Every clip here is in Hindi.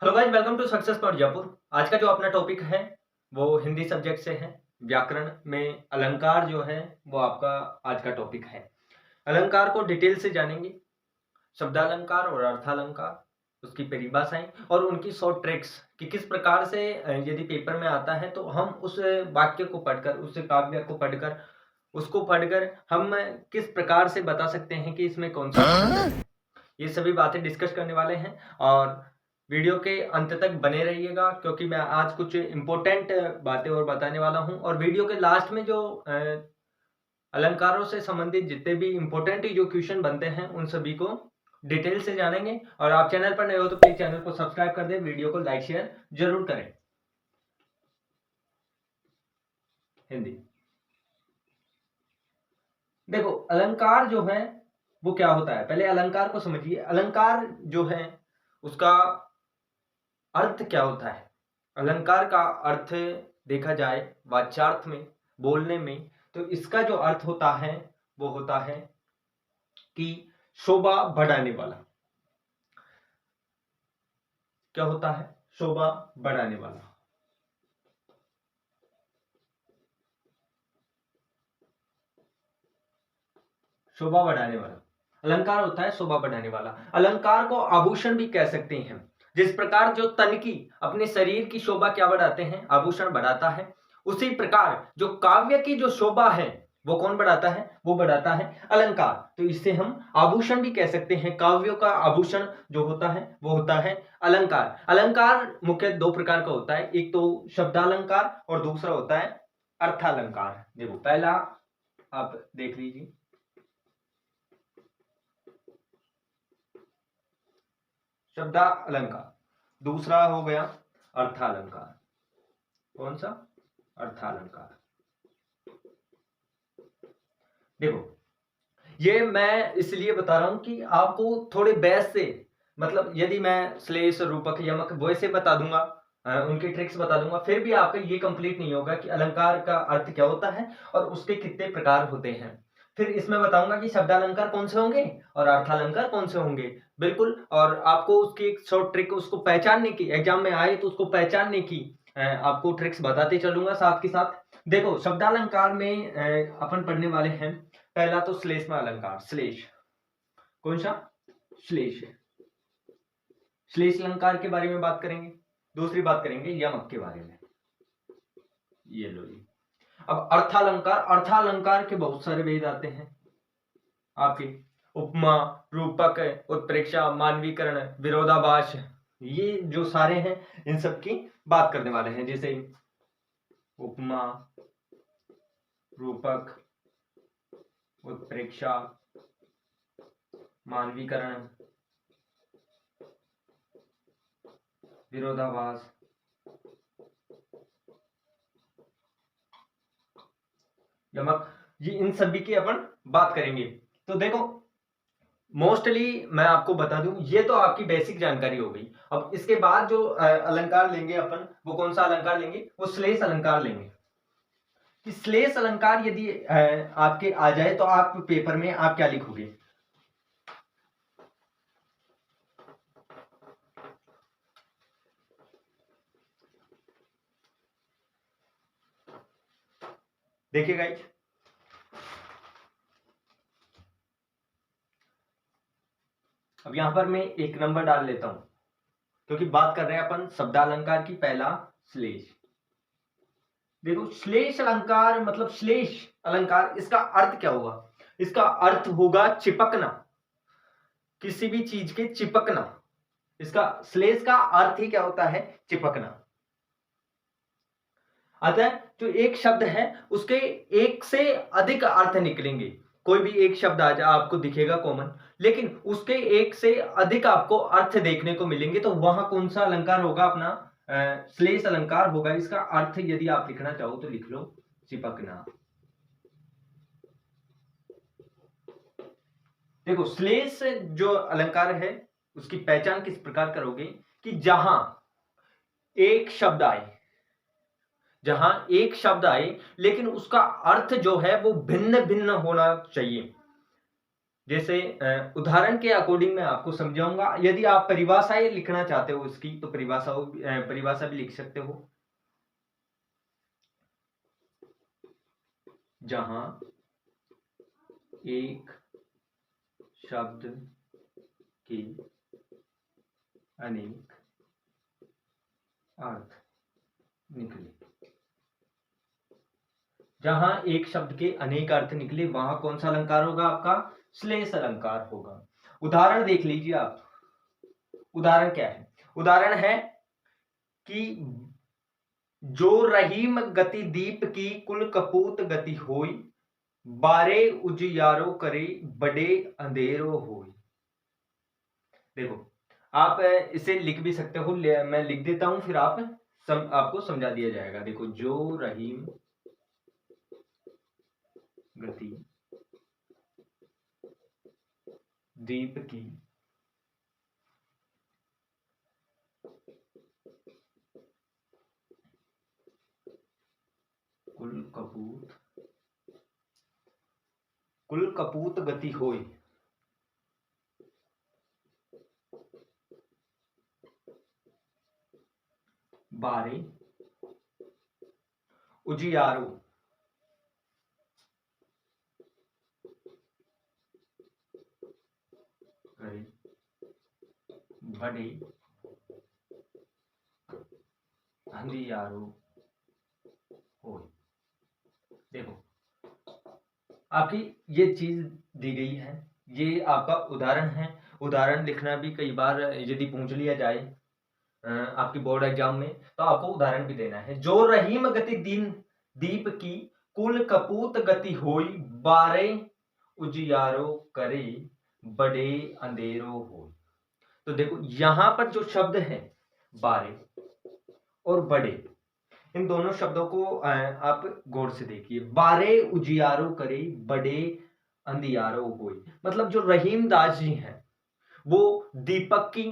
Hello guys, welcome to success point Jaipur. आज का जो अपना टॉपिक है वो हिंदी सब्जेक्ट से है। व्याकरण में अलंकार जो है वो आपका आज का टॉपिक है। अलंकार को डिटेल से जानेंगे। शब्दालंकार और अर्थालंकार, उसकी परिभाषाएं और उनकी शॉर्ट ट्रिक्स कि किस प्रकार से यदि पेपर में आता है तो हम उस वाक्य को पढ़कर, उस काव्य को पढ़कर, उसको पढ़कर हम किस प्रकार से बता सकते हैं कि इसमें कौन सा शब्द है। ये सभी बातें डिस्कस करने वाले हैं और वीडियो के अंत तक बने रहिएगा, क्योंकि मैं आज कुछ इम्पोर्टेंट बातें और बताने वाला हूं। और वीडियो के लास्ट में जो अलंकारों से संबंधित जितने भी इम्पोर्टेंट जो क्वेश्चन बनते हैं उन सभी को डिटेल से जानेंगे। और आप चैनल पर नए हो तो प्लीज चैनल को सब्सक्राइब कर दें, वीडियो को लाइक शेयर जरूर करें। हिंदी देखो, अलंकार जो है वो क्या होता है, पहले अलंकार को समझिए। अलंकार जो है उसका अर्थ क्या होता है। अलंकार का अर्थ देखा जाए वाच्यार्थ में, बोलने में, तो इसका जो अर्थ होता है वो होता है कि शोभा बढ़ाने वाला। क्या होता है? शोभा बढ़ाने वाला। शोभा बढ़ाने वाला अलंकार होता है, शोभा बढ़ाने वाला। अलंकार को आभूषण भी कह सकते हैं। जिस प्रकार जो तन की, अपने शरीर की शोभा क्या बढ़ाते हैं, आभूषण बढ़ाता है, उसी प्रकार जो काव्य की जो शोभा है वो कौन बढ़ाता है, वो बढ़ाता है अलंकार। तो इससे हम आभूषण भी कह सकते हैं। काव्यों का आभूषण जो होता है वो होता है अलंकार। अलंकार मुख्य दो प्रकार का होता है, एक तो शब्दालंकार और दूसरा होता है अर्थालंकार। देखो, पहला आप देख लीजिए, शब्दालंकार। दूसरा हो गया अर्थालंकार। कौन सा? अर्थालंकार। देखो, ये मैं इसलिए बता रहा हूं कि आपको थोड़े बेस से, मतलब यदि मैं श्लेष, रूपक, यमक वैसे बता दूंगा, उनके ट्रिक्स बता दूंगा, फिर भी आपका ये कंप्लीट नहीं होगा कि अलंकार का अर्थ क्या होता है और उसके कितने प्रकार होते हैं। फिर इसमें बताऊंगा कि शब्दालंकार कौन से होंगे और अर्थालंकार कौन से होंगे। बिल्कुल। और आपको उसकी एक शॉर्ट ट्रिक, उसको पहचानने की, एग्जाम में आए तो उसको पहचानने की आपको ट्रिक्स बताते चलूंगा साथ के साथ। देखो, शब्दालंकार में अपन पढ़ने वाले हैं पहला तो श्लेष में अलंकार। श्लेष कौन सा? श्लेष। श्लेष अलंकार के बारे में बात करेंगे। दूसरी बात करेंगे यमक के बारे में। ये लो जी। अब अर्थालंकार। अर्थालंकार के बहुत सारे भेद आते हैं आपके। उपमा, रूपक, उत्प्रेक्षा, मानवीकरण, विरोधाभास, ये जो सारे हैं इन सब की बात करने वाले हैं। जैसे उपमा, रूपक, उत्प्रेक्षा, मानवीकरण, विरोधाभास, यमक, ये इन सभी की अपन बात करेंगे। तो देखो, मोस्टली मैं आपको बता दूं, ये तो आपकी बेसिक जानकारी हो गई। अब इसके बाद जो अलंकार लेंगे अपन, वो कौन सा अलंकार लेंगे? वो श्लेष अलंकार लेंगे। कि श्लेष अलंकार यदि आपके आ जाए तो आप पेपर में आप क्या लिखोगे? देखिए गाइस, अब यहां पर मैं एक नंबर डाल लेता हूं, क्योंकि बात कर रहे हैं अपन शब्दालंकार की। पहला श्लेष। देखो, श्लेष अलंकार मतलब श्लेष अलंकार, इसका अर्थ क्या होगा? इसका अर्थ होगा चिपकना, किसी भी चीज के चिपकना। इसका श्लेष का अर्थ ही क्या होता है? चिपकना। अतः जो एक शब्द है उसके एक से अधिक अर्थ निकलेंगे। कोई भी एक शब्द आ जाए आपको दिखेगा कॉमन, लेकिन उसके एक से अधिक आपको अर्थ देखने को मिलेंगे। तो वहां कौन सा अलंकार होगा? अपना श्लेष अलंकार होगा। इसका अर्थ यदि आप लिखना चाहो तो लिख लो चिपकना। देखो, श्लेष जो अलंकार है उसकी पहचान किस प्रकार करोगे? कि जहां एक शब्द आए, जहां एक शब्द आए लेकिन उसका अर्थ जो है वो भिन्न भिन्न होना चाहिए। जैसे उदाहरण के अकॉर्डिंग मैं आपको समझाऊंगा। यदि आप परिभाषाएं लिखना चाहते हो इसकी, तो परिभाषा भी लिख सकते हो। जहां एक शब्द के अनेक अर्थ निकले, जहां एक शब्द के अनेक अर्थ निकले, वहां कौन सा अलंकार होगा? आपका श्लेष अलंकार होगा। उदाहरण देख लीजिए आप। उदाहरण क्या है? उदाहरण है कि जो रहीम गति दीप की कुल कपूत गति होई, बारे उजियारो करे बड़े अंधेरो होई। देखो, आप इसे लिख भी सकते हो, मैं लिख देता हूं, फिर आपको समझा दिया जाएगा। देखो, जो रहीम गति दीप की कुल कपूत गति होई, बारे उजियारो करे बड़े अंधियारो होई। देखो, आपकी ये चीज दी गई है, ये आपका उदाहरण है। उदाहरण लिखना भी कई बार यदि पूछ लिया जाए आपकी बोर्ड एग्जाम में, तो आपको उदाहरण भी देना है। जो रहीम गति दिन दीप की कुल कपूत गति होई, बारे उजियारो करे बड़े अंधेरो हो। तो देखो, यहां पर जो शब्द है बारे और बड़े, इन दोनों शब्दों को आप गौर से देखिए। बारे उजियारो करे बड़े अंधियारो होई, मतलब जो रहीम दास जी हैं वो दीपक की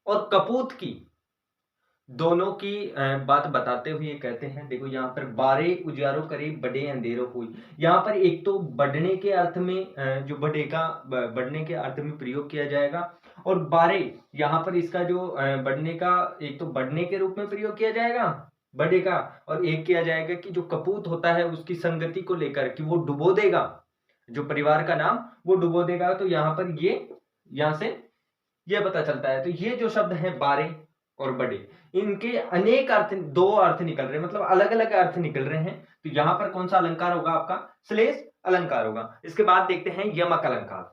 और कपूत की दोनों की बात बताते हुए कहते हैं। देखो, यहाँ पर बारे उजियारो करे बड़े अंधेरो हुई, यहाँ पर एक तो बढ़ने के अर्थ में जो बढ़े का बढ़ने के अर्थ में प्रयोग किया जाएगा, और बारे यहाँ पर इसका जो बढ़ने का, एक तो बढ़ने के रूप में प्रयोग किया जाएगा बढ़े का, और एक किया जाएगा कि जो कपूत होता है उसकी संगति को लेकर कि वो डुबो देगा, जो परिवार का नाम वो डुबो देगा। तो यहाँ पर यहाँ से ये पता चलता है। तो ये जो शब्द है बारे और बड़े, इनके अनेक अर्थ, दो अर्थ निकल रहे हैं, मतलब अलग अलग अर्थ निकल रहे हैं। तो यहां पर कौन सा अलंकार होगा? आपका श्लेष अलंकार होगा। इसके बाद देखते हैं यमक अलंकार।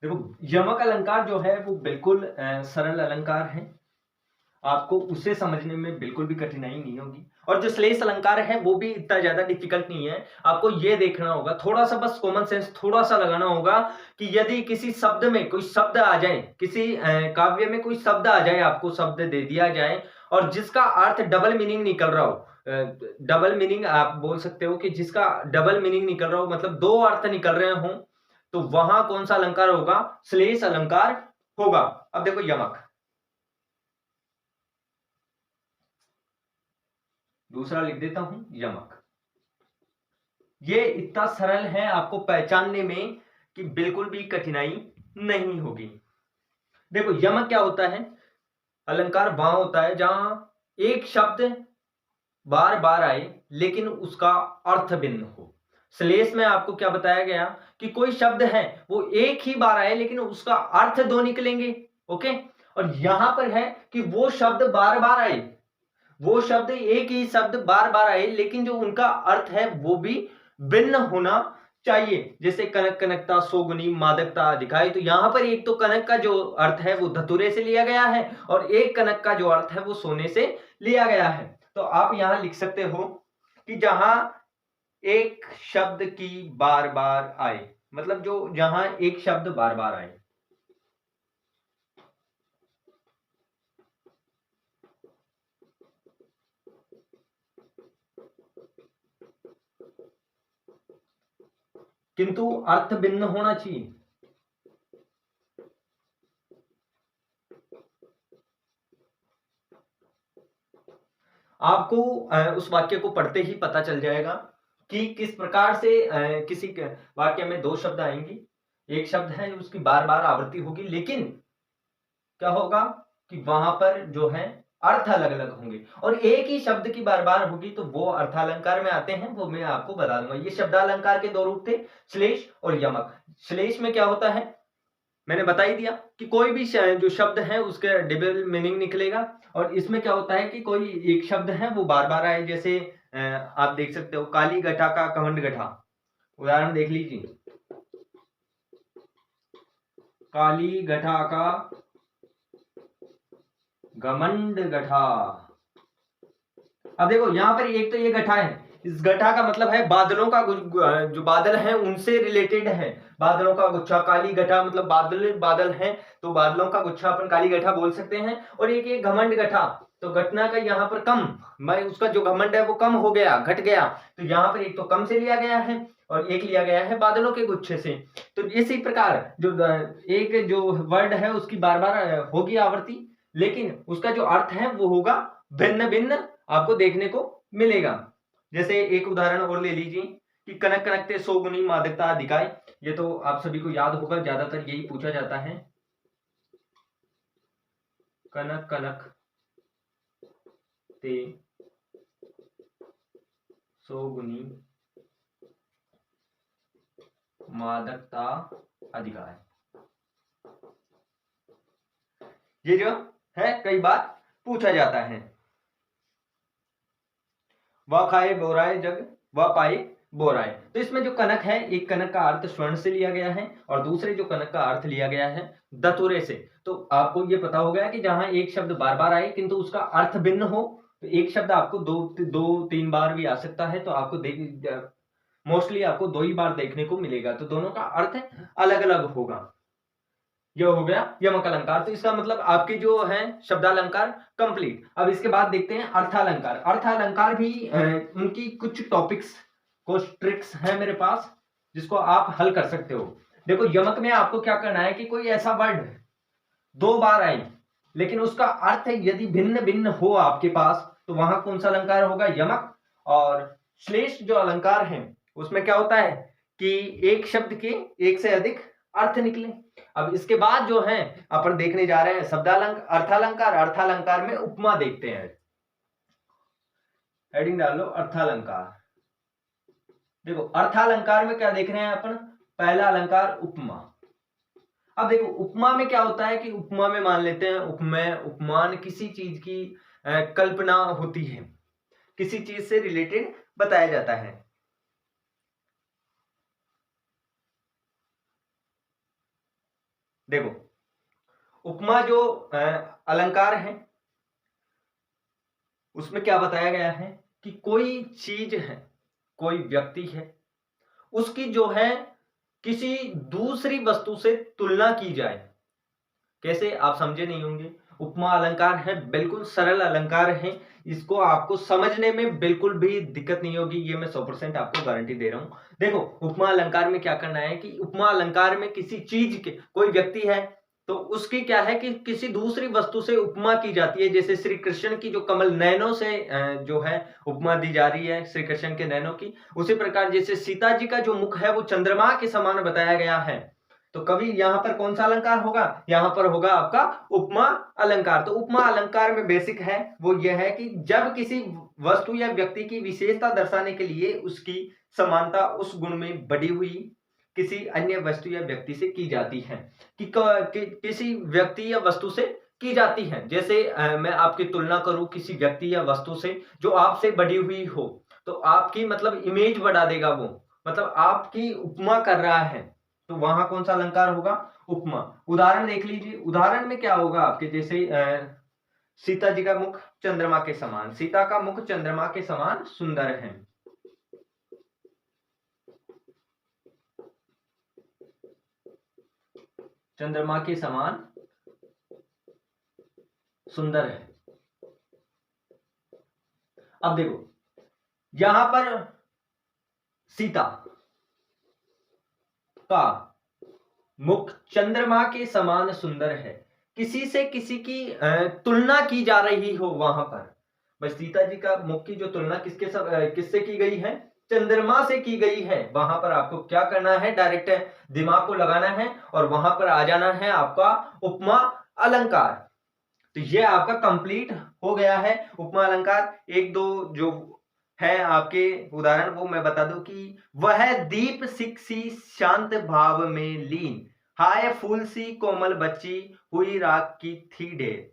देखो, यमक अलंकार जो है वो बिल्कुल सरल अलंकार है, आपको उसे समझने में बिल्कुल भी कठिनाई नहीं होगी। और जो श्लेष अलंकार है वो भी इतना ज्यादा डिफिकल्ट नहीं है। आपको ये देखना होगा, थोड़ा सा बस कॉमन सेंस थोड़ा सा लगाना होगा कि यदि किसी शब्द में कोई शब्द आ जाए, किसी काव्य में कोई शब्द आ जाए, आपको शब्द दे दिया जाए और जिसका अर्थ डबल मीनिंग निकल रहा हो, डबल मीनिंग आप बोल सकते हो कि जिसका डबल मीनिंग निकल रहा हो, मतलब दो अर्थ निकल रहे हो, तो वहां कौन सा अलंकार होगा? श्लेष अलंकार होगा। अब देखो, यमक दूसरा लिख देता हूं, यमक। ये इतना सरल है, आपको पहचानने में कि बिल्कुल भी कठिनाई नहीं होगी। देखो, यमक क्या होता है? अलंकार वहां होता है जहां एक शब्द बार बार आए लेकिन उसका अर्थ भिन्न हो। श्लेष में आपको क्या बताया गया कि कोई शब्द है वो एक ही बार आए लेकिन उसका अर्थ दो निकलेंगे। ओके, और यहां पर है कि वो शब्द बार बार आए, वो शब्द एक ही शब्द बार बार आए लेकिन जो उनका अर्थ है वो भी भिन्न होना चाहिए। जैसे कनक कनकता सोगुनी मादकता दिखाई, तो यहां पर एक तो कनक का जो अर्थ है वो धतुरे से लिया गया है और एक कनक का जो अर्थ है वो सोने से लिया गया है। तो आप यहां लिख सकते हो कि जहां एक शब्द की बार बार आए, मतलब जो जहां एक शब्द बार बार आए। किंतु अर्थ भिन्न होना चाहिए। आपको उस वाक्य को पढ़ते ही पता चल जाएगा कि किस प्रकार से किसी वाक्य में दो शब्द आएंगी, एक शब्द है उसकी बार बार आवृत्ति होगी, लेकिन क्या होगा कि वहां पर जो है अर्थ अलग अलग होंगे, और एक ही शब्द की बार बार होगी तो वो अर्थालंकार में आते हैं, वो मैं आपको बता दूंगा। ये शब्दालंकार के दो रूप थे, श्लेष और यमक। श्लेष में क्या होता है मैंने बता ही दिया कि कोई भी जो शब्द है उसके डबल मीनिंग निकलेगा, और इसमें क्या होता है कि कोई एक शब्द है वो बार बार आए, जैसे आप देख सकते हो काली गठा का कमंड गठा, उदाहरण देख लीजिए, काली गठा का घमंड गठा। अब देखो यहां पर एक तो ये गठा है, इस गठा का मतलब है बादलों का, जो बादल हैं उनसे रिलेटेड है, बादलों का गुच्छा। काली गठा मतलब बादल हैं, तो बादलों का गुच्छा अपन काली गठा बोल सकते हैं। और एक घमंड गठा, तो घटना का यहाँ पर कम, मैं उसका जो घमंड है वो कम हो गया, घट गया, तो यहाँ पर एक तो कम से लिया गया है और एक लिया गया है बादलों के गुच्छे से। तो इसी प्रकार जो एक जो वर्ड है उसकी बार बार होगी आवृत्ति, लेकिन उसका जो अर्थ है वो होगा भिन्न भिन्न, आपको देखने को मिलेगा। जैसे एक उदाहरण और ले लीजिए कि कनक कनकते सौ गुनी मादकता अधिकाय, ये तो आप सभी को याद होगा, ज्यादातर यही पूछा जाता है। कनक कनक ते सौ गुनी मादकता अधिकाय, ये जो है कई बार पूछा जाता है। वह खाए बोराए जग वह पाए बोराए, तो इसमें जो कनक है, एक कनक का अर्थ स्वर्ण से लिया गया है और दूसरे जो कनक का अर्थ लिया गया है दतुरे से। तो आपको ये पता हो गया कि जहां एक शब्द बार बार आए किंतु उसका अर्थ भिन्न हो, तो एक शब्द आपको दो तीन बार भी आ सकता है, तो आपको मोस्टली आपको दो ही बार देखने को मिलेगा, तो दोनों का अर्थ अलग अलग होगा। यह हो गया यमक अलंकार। तो इसका मतलब आपके जो है शब्दालंकार कंप्लीट। अब इसके बाद देखते हैं अर्थालंकार। अर्थालंकार भी उनकी कुछ टॉपिक्स, कुछ ट्रिक्स है मेरे पास जिसको आप हल कर सकते हो। देखो यमक में आपको क्या करना है कि कोई ऐसा वर्ड दो बार आए लेकिन उसका अर्थ यदि भिन्न भिन्न हो आपके पास, तो वहां कौन सा अलंकार होगा, यमक। और श्लेष जो अलंकार है उसमें क्या होता है कि एक शब्द के एक से अधिक अर्थ निकले। अब इसके बाद जो है अपन देखने जा रहे हैं शब्दालंकार, अर्थालंकार। अर्थालंकार में उपमा देखते हैं, हेडिंग डाल लो अर्थालंकार। देखो अर्थालंकार में क्या देख रहे हैं अपन, पहला अलंकार उपमा। अब देखो उपमा में क्या होता है कि उपमा में मान लेते हैं उपमेय उपमान किसी चीज की कल्पना होती है, किसी चीज से रिलेटेड बताया जाता है। देखो उपमा जो अलंकार है उसमें क्या बताया गया है कि कोई चीज है, कोई व्यक्ति है, उसकी जो है किसी दूसरी वस्तु से तुलना की जाए। कैसे, आप समझे नहीं होंगे। उपमा अलंकार है, बिल्कुल सरल अलंकार है, इसको आपको समझने में बिल्कुल भी दिक्कत नहीं होगी, ये मैं 100% आपको गारंटी दे रहा हूं। देखो उपमा अलंकार में क्या करना है कि उपमा अलंकार में किसी चीज के, कोई व्यक्ति है तो उसकी क्या है कि किसी दूसरी वस्तु से उपमा की जाती है। जैसे श्री कृष्ण की जो कमल नयनों से जो है उपमा दी जा रही है, श्री कृष्ण के नयनों की। उसी प्रकार जैसे सीता जी का जो मुख है वो चंद्रमा के समान बताया गया है, तो कभी यहां पर कौन सा अलंकार होगा, यहां पर होगा आपका उपमा अलंकार। तो उपमा अलंकार में बेसिक है वो यह है कि जब किसी वस्तु या व्यक्ति की विशेषता दर्शाने के लिए उसकी समानता उस गुण में बढ़ी हुई किसी अन्य वस्तु या व्यक्ति से की जाती है, किसी व्यक्ति या वस्तु से की जाती है। जैसे मैं आपकी तुलना करूं किसी व्यक्ति या वस्तु से जो आपसे बढ़ी हुई हो, तो आपकी मतलब इमेज बढ़ा देगा वो, मतलब आपकी उपमा कर रहा है, तो वहां कौन सा अलंकार होगा, उपमा। उदाहरण देख लीजिए, उदाहरण में क्या होगा आपके, जैसे सीता जी का मुख चंद्रमा के समान, सीता का मुख चंद्रमा के समान सुंदर है। चंद्रमा के समान सुंदर है। अब देखो यहां पर सीता का मुख चंद्रमा के समान सुंदर है, किसी से किसी की तुलना की जा रही हो वहां पर, भाई सीता जी का मुख की जो तुलना किससे की गई है, चंद्रमा से की गई है। वहां पर आपको क्या करना है, डायरेक्ट दिमाग को लगाना है और वहां पर आ जाना है आपका उपमा अलंकार। तो ये आपका कंप्लीट हो गया है उपमा अलंकार। एक दो जो है आपके उदाहरण वो मैं बता दूं कि वह दीप सिक सी शांत भाव में लीन, हाय फूल सी कोमल बच्ची हुई राख की थी ढेर।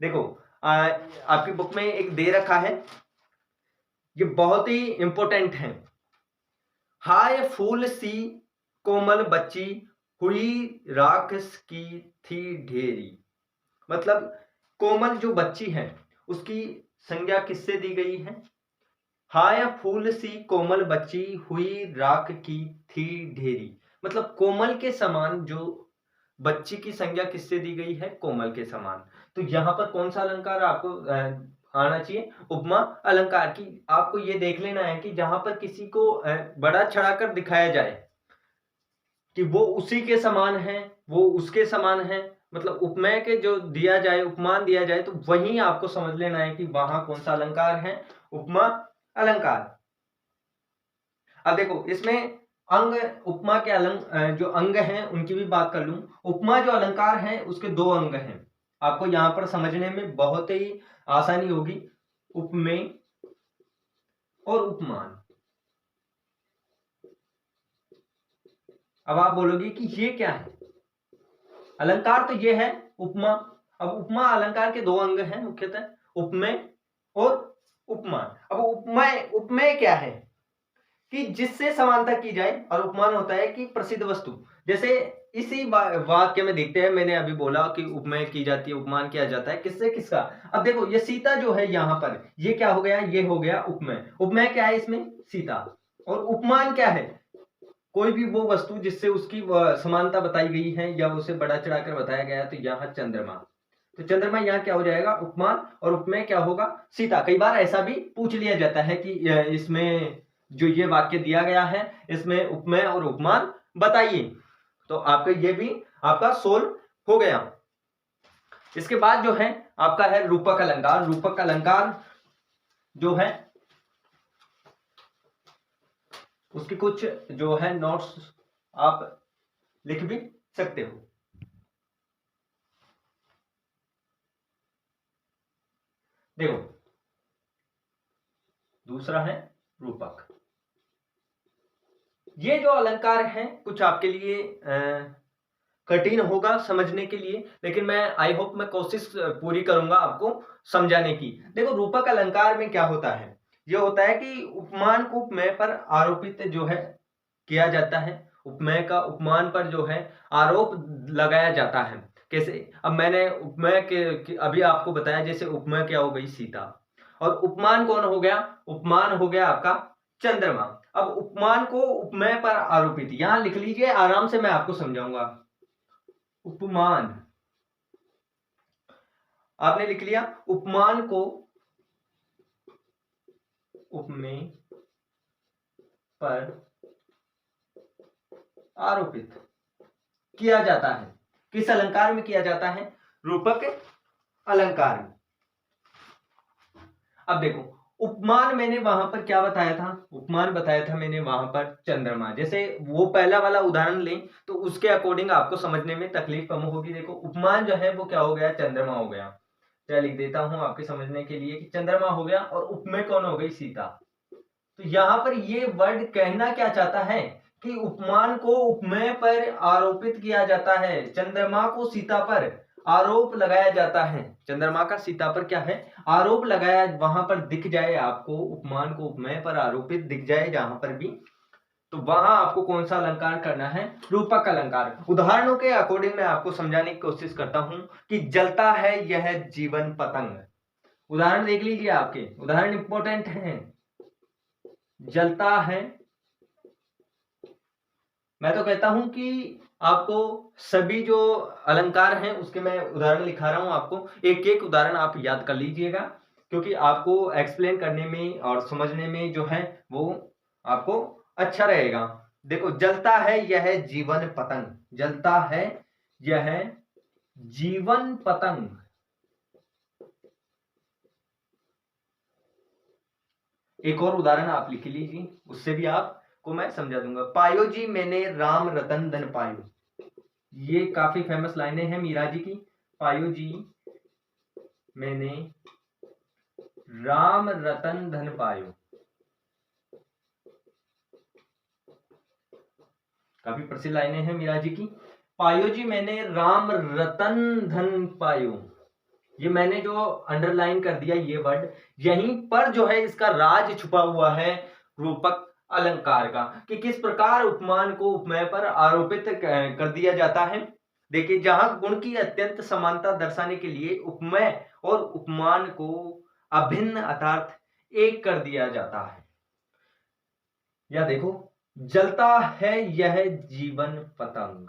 देखो आपकी बुक में एक दे रखा है, ये बहुत ही इंपॉर्टेंट है। हाय फूल सी कोमल बच्ची हुई राख की थी ढेरी। मतलब कोमल जो बच्ची है उसकी संज्ञा किससे दी गई है, हाय फूल सी कोमल बच्ची हुई राख की थी ढेरी। मतलब कोमल के समान जो बच्ची की संज्ञा किससे दी गई है, कोमल के समान। तो यहां पर कौन सा अलंकार आपको आना चाहिए, उपमा अलंकार की। आपको ये देख लेना है कि जहां पर किसी को बड़ा चढ़ाकर दिखाया जाए कि वो उसी के समान है, वो उसके समान है, मतलब उपमेय के जो दिया जाए, उपमान दिया जाए, तो वहीं आपको समझ लेना है कि वहां कौन सा अलंकार है, उपमा अलंकार। अब देखो इसमें अंग, उपमा के जो अंग हैं उनकी भी बात कर लूं। उपमा जो अलंकार है उसके दो अंग हैं, आपको यहां पर समझने में बहुत ही आसानी होगी, उपमेय और उपमान। अब आप बोलोगे कि ये क्या है, अलंकार तो ये है उपमा। अब उपमा अलंकार के दो अंग हैं मुख्यतः, उपमेय और उपमान। अब उपमेय, उपमेय क्या है कि जिससे समानता की जाए, और उपमान होता है कि प्रसिद्ध वस्तु। जैसे इसी वाक्य में देखते हैं, मैंने अभी बोला कि उपमेय की जाती है, उपमान किया जाता है, किससे किसका। अब देखो ये सीता जो है यहां पर, ये क्या हो गया, ये हो गया उपमेय। उपमेय क्या है इसमें, सीता। और उपमान क्या है, कोई भी वो वस्तु जिससे उसकी समानता बताई गई है या उसे बड़ा चढ़ाकर बताया गया। तो यहाँ चंद्रमा, तो चंद्रमा यहाँ क्या हो जाएगा, उपमान, और उपमेय क्या होगा, सीता। कई बार ऐसा भी पूछ लिया जाता है कि इसमें जो ये वाक्य दिया गया है इसमें उपमेय और उपमान बताइए। तो आपका ये भी आपका सोल्व हो गया। इसके बाद जो है आपका है रूपक अलंकार। रूपक अलंकार जो है उसकी कुछ जो है नोट्स आप लिख भी सकते हो। देखो दूसरा है रूपक। ये जो अलंकार है कुछ आपके लिए कठिन होगा समझने के लिए, लेकिन मैं आई होप मैं कोशिश पूरी करूंगा आपको समझाने की। देखो रूपक अलंकार में क्या होता है, ये होता है कि उपमान को उपमेय पर आरोपित जो है किया जाता है, उपमेय का उपमान पर जो है आरोप लगाया जाता है। कैसे, अब मैंने उपमेय के अभी आपको बताया, जैसे उपमेय क्या हो गई, सीता, और उपमान कौन हो गया, उपमान हो गया आपका चंद्रमा। अब उपमान को उपमेय पर आरोपित, यहां लिख लीजिए आराम से, मैं आपको समझाऊंगा। उपमान आपने लिख लिया, उपमान को उपमेय पर आरोपित किया जाता है। किस अलंकार में किया जाता है, रूपक अलंकार में। अब देखो उपमान मैंने वहां पर क्या बताया था, उपमान बताया था मैंने वहां पर चंद्रमा। जैसे वो पहला वाला उदाहरण लें तो उसके अकॉर्डिंग आपको समझने में तकलीफ कम होगी। देखो उपमान जो है वो क्या हो गया, चंद्रमा हो गया। क्या लिख देता हूं आपके समझने के लिए कि चंद्रमा हो गया और उपमेय कौन हो गई, सीता। तो यहां पर ये वर्ड कहना क्या चाहता है कि उपमान को उपमेय पर आरोपित किया जाता है, चंद्रमा को सीता पर आरोप लगाया जाता है। चंद्रमा का सीता पर क्या है, आरोप लगाया, वहां पर दिख जाए आपको, उपमान को उपमेय पर आरोपित दिख जाए जहां पर भी, तो वहां आपको कौन सा अलंकार करना है, रूपक अलंकार। उदाहरणों के अकॉर्डिंग मैं आपको समझाने की कोशिश करता हूं कि जलता है यह जीवन पतंग। उदाहरण देख लीजिए, आपके उदाहरण इंपॉर्टेंट हैं। जलता है, मैं तो कहता हूं कि आपको सभी जो अलंकार हैं उसके मैं उदाहरण लिखा रहा हूं, आपको एक एक उदाहरण आप याद कर लीजिएगा, क्योंकि आपको एक्सप्लेन करने में और समझने में जो है वो आपको अच्छा रहेगा। देखो जलता है यह जीवन पतंग, जलता है यह जीवन पतंग। एक और उदाहरण आप लिख लीजिए, उससे भी आपको मैं समझा दूंगा। पायो जी मैंने राम रतन धन पायो, ये काफी फेमस लाइनें हैं मीरा जी की। पायो जी मैंने राम रतन धन पायो, काफी प्रसिद्ध लाइनें हैं मीरा जी की। पायो जी मैंने राम रतन धन पायो, ये मैंने जो अंडरलाइन कर दिया ये वर्ड, यहीं पर जो है इसका राज छुपा हुआ है रूपक अलंकार का, कि किस प्रकार उपमान को उपमेय पर आरोपित कर दिया जाता है। देखिए, जहां गुण की अत्यंत समानता दर्शाने के लिए उपमेय और उपमान को अभिन्न अर्थात एक कर दिया जाता है। या देखो, जलता है यह जीवन पतंग,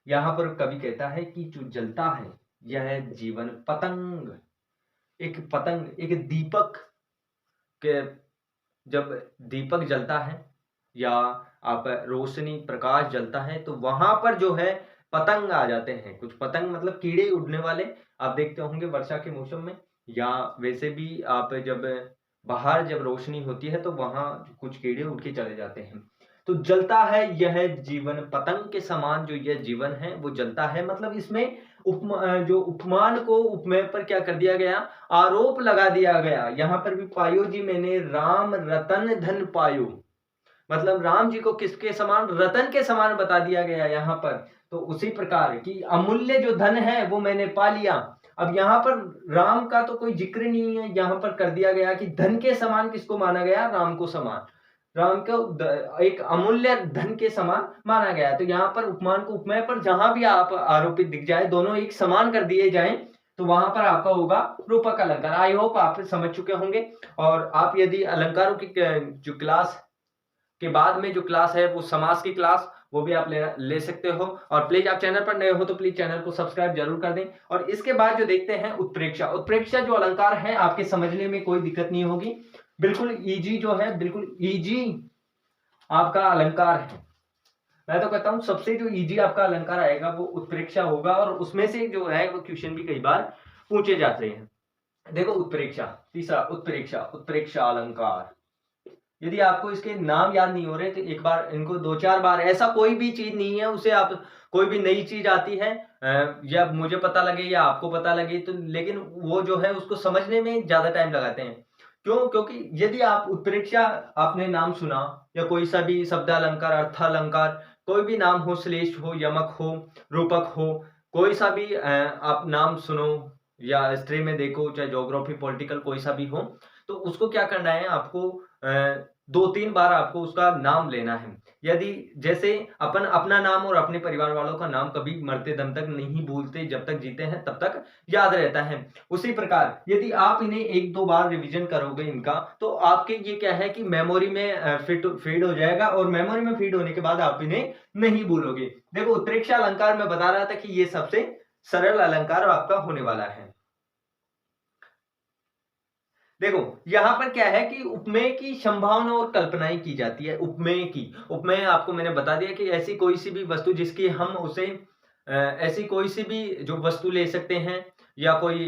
यहां पर कवि कहता है कि जो जलता है यह जीवन पतंग, एक पतंग, एक दीपक के, जब दीपक जलता है या आप रोशनी प्रकाश जलता है तो वहां पर जो है पतंग आ जाते हैं। कुछ पतंग मतलब कीड़े उड़ने वाले, आप देखते होंगे वर्षा के मौसम में, या वैसे भी आप जब बाहर जब रोशनी होती है तो वहां कुछ कीड़े उड़ के चले जाते हैं। तो जलता है यह जीवन पतंग के समान जो यह जीवन है वो जलता है, मतलब इसमें जो उपमान को उपमेय पर क्या कर दिया गया, आरोप लगा दिया गया। यहां पर भी पायो जी मैंने राम रतन धन पायो, मतलब राम जी को किसके समान, रतन के समान बता दिया गया यहाँ पर। तो उसी प्रकार की अमूल्य जो धन है वो मैंने पा लिया। अब यहाँ पर राम का तो कोई जिक्र नहीं है, यहाँ पर कर दिया गया कि धन के समान किसको माना गया, राम को समान, राम को एक अमूल्य धन के समान माना गया। तो यहाँ पर उपमान को उपमेय पर जहां भी आप आरोपित दिख जाए, दोनों एक समान कर दिए जाएं, तो वहां पर आपका होगा रूपक अलंकार। आई होप आप समझ चुके होंगे। और आप यदि अलंकारों की जो क्लास के बाद में जो क्लास है वो समास की क्लास, वो भी आप ले सकते हो। और प्लीज आप चैनल पर नए हो तो प्लीज चैनल को सब्सक्राइब जरूर कर दें। और इसके बाद जो देखते हैं उत्प्रेक्षा, उत्प्रेक्षा जो अलंकार है आपके समझने में कोई दिक्कत नहीं होगी, बिल्कुल इजी जो है, बिल्कुल इजी आपका अलंकार है। मैं तो कहता हूं सबसे जो इजी आपका अलंकार आएगा वो उत्प्रेक्षा होगा, और उसमें से जो है वो क्वेश्चन भी कई बार पूछे जाते हैं। देखो उत्प्रेक्षा, तीसरा उत्प्रेक्षा, उत्प्रेक्षा अलंकार, यदि आपको इसके नाम याद नहीं हो रहे तो एक बार इनको 2-4 बार, ऐसा कोई भी चीज नहीं है उसे आप, कोई भी नई चीज आती है या मुझे पता लगे या आपको पता लगे तो, लेकिन वो जो है उसको समझने में ज्यादा टाइम लगाते हैं। क्यों? क्योंकि यदि आप उत्प्रेक्षा आपने नाम सुना, या कोई सा भी शब्दालंकार, अर्थालंकार, कोई भी नाम हो, श्लेष हो, यमक हो, रूपक हो, कोई सा भी आप नाम सुनो, या हिस्ट्री में देखो, चाहे ज्योग्राफी, पॉलिटिकल, कोई सा भी हो, तो उसको क्या करना है आपको, 2-3 बार आपको उसका नाम लेना है। यदि जैसे अपन अपना नाम और अपने परिवार वालों का नाम कभी मरते दम तक नहीं भूलते, जब तक जीते हैं तब तक याद रहता है, उसी प्रकार यदि आप इन्हें 1-2 बार रिवीजन करोगे इनका, तो आपके ये क्या है कि मेमोरी में फीड हो जाएगा, और मेमोरी में फीड होने के बाद आप इन्हें नहीं भूलोगे। देखो उत्प्रेक्षा अलंकार में बता रहा था कि ये सबसे सरल अलंकार आपका होने वाला है। देखो यहां पर क्या है कि उपमेय की संभावना और कल्पनाएं की जाती है। उपमेय की, उपमेय आपको मैंने बता दिया कि ऐसी कोई सी भी वस्तु जिसकी हम उसे ऐसी कोई सी भी जो वस्तु ले सकते हैं, या कोई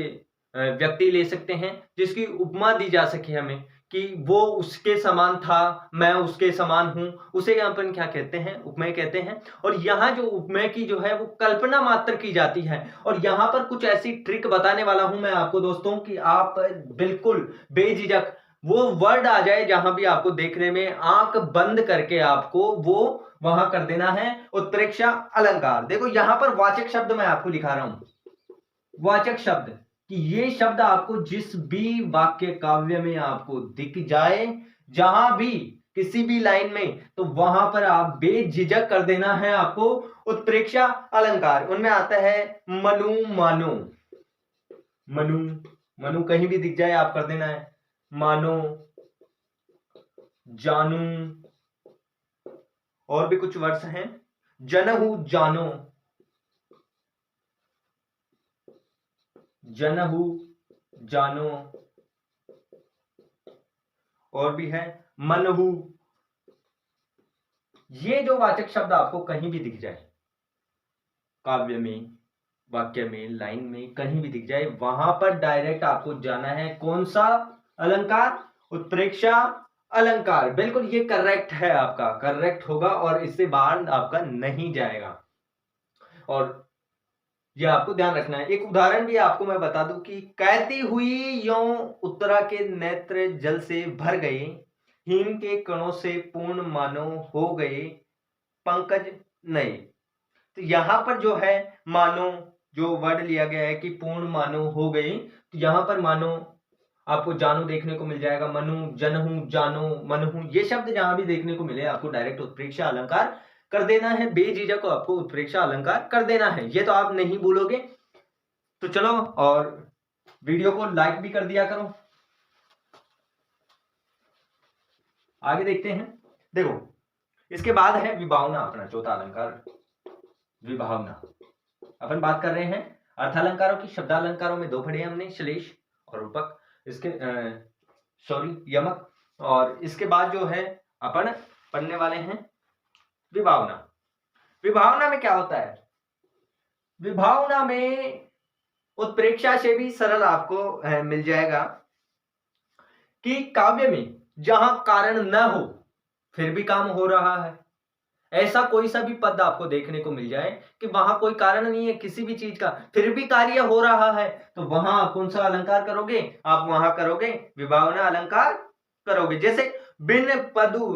व्यक्ति ले सकते हैं जिसकी उपमा दी जा सके हमें, कि वो उसके समान था, मैं उसके समान हूं, उसे अपन क्या कहते हैं, उपमेय कहते हैं। और यहाँ जो उपमेय की जो है वो कल्पना मात्र की जाती है। और यहाँ पर कुछ ऐसी ट्रिक बताने वाला हूं मैं आपको दोस्तों, कि आप बिल्कुल बेझिझक वो वर्ड आ जाए जहां भी आपको देखने में, आंख बंद करके आपको वो वहां कर देना है उत्प्रेक्षा अलंकार। देखो यहां पर वाचक शब्द मैं आपको लिखा रहा हूं, वाचक शब्द, कि ये शब्द आपको जिस भी वाक्य काव्य में आपको दिख जाए, जहां भी किसी भी लाइन में, तो वहां पर आप बेझिझक कर देना है आपको उत्प्रेक्षा अलंकार। उनमें आता है मनु मानो, मनु, मनु कहीं भी दिख जाए आप कर देना है मानो, जानू, और भी कुछ वर्ड्स हैं, जनहु जानो, जनहु जानो, और भी है मनहु। ये जो वाचक शब्द आपको कहीं भी दिख जाए, काव्य में, वाक्य में, लाइन में, कहीं भी दिख जाए, वहां पर डायरेक्ट आपको जाना है कौन सा अलंकार, उत्प्रेक्षा अलंकार, बिल्कुल ये करेक्ट है, आपका करेक्ट होगा और इससे बाहर आपका नहीं जाएगा। और ये आपको ध्यान रखना है। एक उदाहरण भी आपको मैं बता दूं कि कहती हुई यों उत्तरा के नेत्र जल से भर गए, हिम के कणों से पूर्ण मानो हो गए पंकज नए। तो यहां पर जो है मानो, जो वर्ड लिया गया है कि पूर्ण मानो हो गए, तो यहां पर मानो आपको जानू देखने को मिल जाएगा, मनु, जनहू, जानो, मनहू, ये शब्द जहां भी देखने को मिले आपको डायरेक्ट उत्प्रेक्षा अलंकार कर देना है, बेझिझक आपको उत्प्रेक्षा अलंकार कर देना है, ये तो आप नहीं भूलोगे। तो चलो, और वीडियो को लाइक भी कर दिया करो। आगे देखते हैं। देखो, इसके बाद है विभावना, अपना चौथा अलंकार विभावना। अपन बात कर रहे हैं अर्थालंकारों की। शब्दालंकारों में दो पढ़े हमने, श्लेष और रूपक, इसके यमक। और इसके बाद जो है अपन पढ़ने वाले हैं विभावना। विभावना में क्या होता है? विभावना में उत्प्रेक्षा से भी सरल आपको मिल जाएगा कि काव्य में जहां कारण न हो फिर भी काम हो रहा है, ऐसा कोई सा भी पद आपको देखने को मिल जाए कि वहां कोई कारण नहीं है किसी भी चीज का, फिर भी कार्य हो रहा है, तो वहां आप कौन सा अलंकार करोगे? आप वहां करोगे विभावना अलंकार करोगे। जैसे बिन पदु,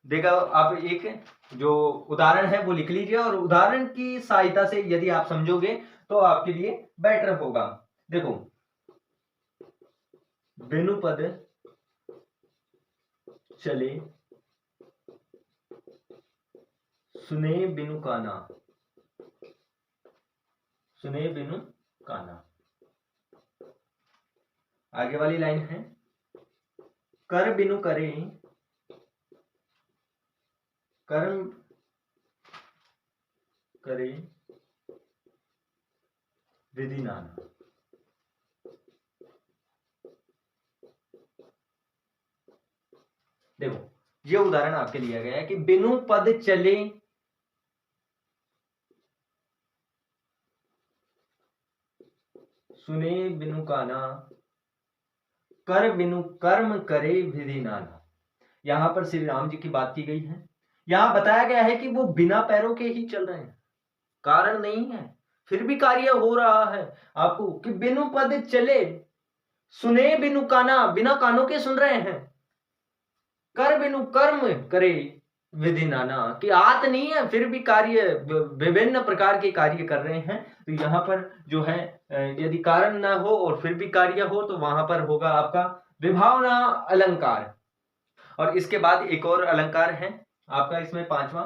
देखो आप एक जो उदाहरण है वो लिख लीजिए, और उदाहरण की सहायता से यदि आप समझोगे तो आपके लिए बेटर होगा। देखो, बिनु पद चले सुने बिनु काना, सुने बिनु काना। आगे वाली लाइन है कर बिनु करे, कर्म करे विधि नाना। देखो, ये उदाहरण आपके लिया गया है कि बिनु पद चले, सुने बिनु काना, कर बिनु कर्म करे विधि नाना। यहां पर श्री राम जी की बात की गई है। यहां बताया गया है कि वो बिना पैरों के ही चल रहे हैं, कारण नहीं है, फिर भी कार्य हो रहा है आपको, कि बिनु पद चले, सुने बिनु काना, बिना कानों के सुन रहे हैं, कर बिनु कर्म करे विधि नाना, कि आत नहीं है फिर भी कार्य, विभिन्न प्रकार के कार्य कर रहे हैं। तो यहां पर जो है यदि कारण ना हो और फिर भी कार्य हो तो वहां पर होगा आपका विभावना अलंकार। और इसके बाद एक और अलंकार है आपका इसमें पांचवा,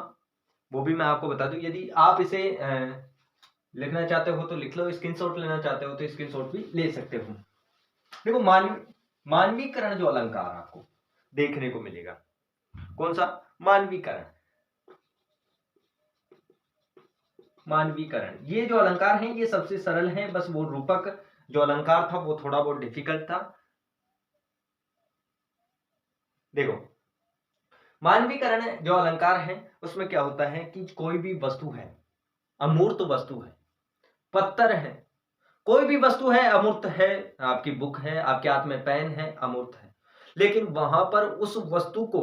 वो भी मैं आपको बता दूं। यदि आप इसे लिखना चाहते हो तो लिख लो, स्क्रीनशॉट लेना चाहते हो तो स्क्रीनशॉट भी ले सकते हो। देखो, मानवीकरण जो अलंकार आपको देखने को मिलेगा, कौन सा? मानवीकरण। मानवीकरण, ये जो अलंकार है ये सबसे सरल है, बस वो रूपक जो अलंकार था वो थोड़ा बहुत डिफिकल्ट था। देखो, मानवीकरण जो अलंकार है उसमें क्या होता है कि कोई भी वस्तु है, अमूर्त वस्तु है, पत्थर है, कोई भी वस्तु है, अमूर्त है, आपकी बुक है, आपके हाथ में पेन है, अमूर्त है, लेकिन वहां पर उस वस्तु को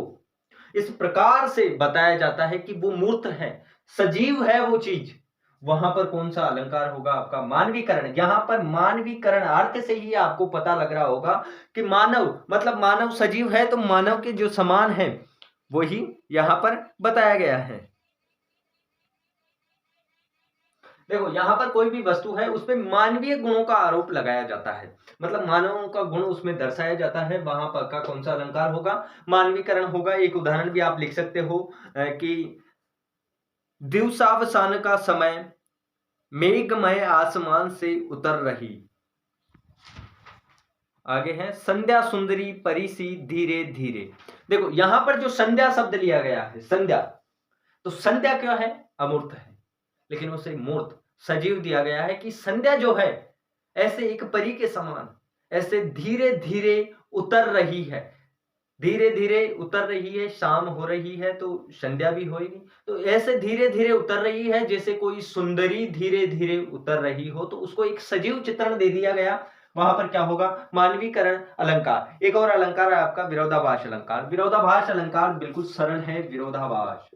इस प्रकार से बताया जाता है कि वो मूर्त है, सजीव है वो चीज, वहां पर कौन सा अलंकार होगा? आपका मानवीकरण। यहां पर मानवीकरण अर्थ से ही आपको पता लग रहा होगा कि मानव, मतलब मानव सजीव है तो मानव के जो समान है वही यहां पर बताया गया है। देखो, यहां पर कोई भी वस्तु है उस पर मानवीय गुणों का आरोप लगाया जाता है, मतलब मानवों का गुण उसमें दर्शाया जाता है, वहां पर का कौन सा अलंकार होगा? मानवीकरण होगा। एक उदाहरण भी आप लिख सकते हो कि दिवसावसान का समय मेघमय आसमान से उतर रही। आगे है संध्या सुंदरी परिसी धीरे धीरे। देखो, यहां पर जो संध्या शब्द लिया गया है, संध्या, तो संध्या क्या है? अमूर्त है, लेकिन उसे मूर्त, सजीव दिया गया है कि संध्या जो है ऐसे एक परी के समान, ऐसे धीरे धीरे उतर रही है, धीरे धीरे उतर रही है, शाम हो रही है तो संध्या भी होगी, तो ऐसे धीरे धीरे उतर रही है, जैसे कोई सुंदरी धीरे धीरे उतर रही हो, तो उसको एक सजीव चित्रण दे दिया गया। वहां पर क्या होगा, मानवीकरण अलंकार। एक और अलंकार है आपका विरोधाभास अलंकार। विरोधाभास अलंकार बिल्कुल सरल है, विरोधाभास।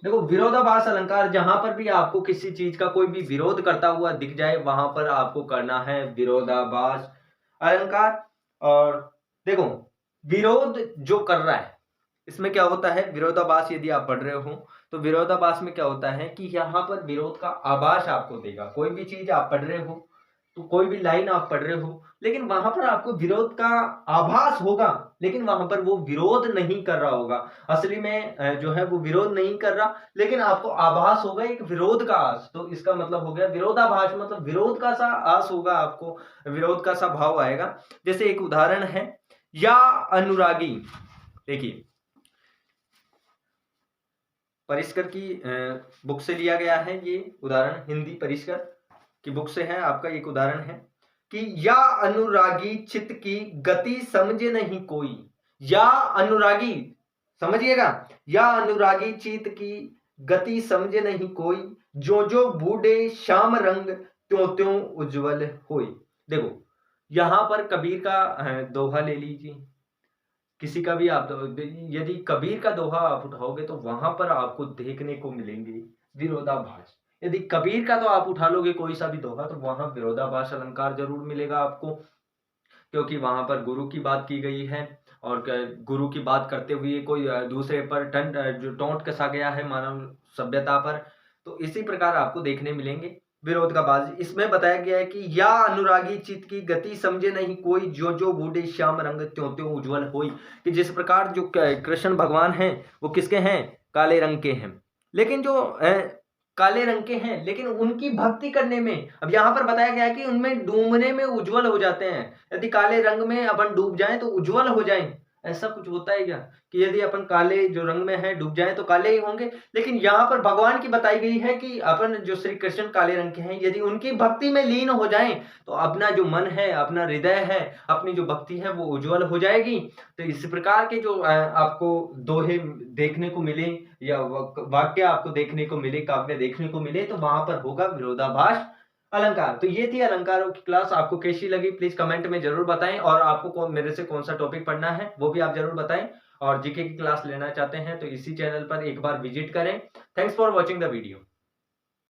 देखो विरोधाभास अलंकार, जहां पर भी आपको किसी चीज का कोई भी विरोध करता हुआ दिख जाए वहां पर आपको करना है विरोधाभास अलंकार। और देखो विरोध जो कर रहा है इसमें क्या होता है, विरोधाभास यदि आप पढ़ रहे हो तो विरोधाभास में क्या होता है कि यहां पर विरोध का आभास आपको देगा। कोई भी चीज आप पढ़ रहे हो तो कोई भी लाइन आप पढ़ रहे हो लेकिन वहां पर आपको विरोध का आभास होगा, लेकिन वहां पर वो विरोध नहीं कर रहा होगा। असली में जो है वो विरोध नहीं कर रहा, लेकिन आपको आभास होगा एक विरोध का आस। तो इसका मतलब हो गया विरोधाभास, मतलब विरोध का सा आस होगा आपको, विरोध का सा भाव आएगा। जैसे एक उदाहरण है, या अनुरागी। देखिए परिष्कर की बुक से लिया गया है ये उदाहरण, हिंदी परिष्कर की बुक से है आपका एक उदाहरण है कि या अनुरागी चित्त की गति समझे नहीं कोई। या अनुरागी, समझिएगा, या अनुरागी चित्त की गति समझे नहीं कोई, जो जो बूढ़े श्याम रंग त्यों त्यों उज्जवल होई। देखो यहां पर कबीर का दोहा ले लीजिए, किसी का भी आप यदि कबीर का दोहा आप उठाओगे तो वहां पर आपको देखने को मिलेंगे विरोधाभास। यदि कबीर का तो आप उठा लोगे कोई सा भी दोहा तो वहां विरोधाभास अलंकार जरूर मिलेगा आपको, क्योंकि वहां पर गुरु की बात की गई है और गुरु की बात करते हुए कोई दूसरे पर जो टोंट कसा गया है मानव सभ्यता पर। तो इसी प्रकार आपको देखने मिलेंगे विरोध का बाज। इसमें बताया गया है कि या अनुरागी चित्त की गति समझे नहीं कोई, जो जो बूढ़े श्याम रंग त्यों त्यों उज्जवल होई। कि जिस प्रकार जो कृष्ण भगवान हैं वो किसके हैं, काले रंग के हैं, लेकिन जो काले रंग के हैं लेकिन उनकी भक्ति करने में, अब यहां पर बताया गया है कि उनमें डूबने में उज्जवल हो जाते हैं। यदि काले रंग में अपन डूब जाएं तो उज्जवल हो जाएं, ऐसा कुछ होता है क्या कि यदि अपन काले जो रंग में है डूब जाएं तो काले ही होंगे। लेकिन यहाँ पर भगवान की बताई गई है कि अपन जो श्री कृष्ण काले रंग के हैं यदि उनकी भक्ति में लीन हो जाएं तो अपना जो मन है, अपना हृदय है, अपनी जो भक्ति है वो उज्जवल हो जाएगी। तो इस प्रकार के जो आपको दोहे देखने को मिले या वाक्य आपको देखने को मिले, काव्य देखने को मिले, तो वहां पर होगा विरोधाभास अलंकार। तो ये थी अलंकारों की क्लास, आपको कैसी लगी प्लीज कमेंट में जरूर बताएं, और आपको मेरे से कौन सा टॉपिक पढ़ना है वो भी आप जरूर बताएं। और जीके की क्लास लेना चाहते हैं तो इसी चैनल पर एक बार विजिट करें। Thanks for watching the video.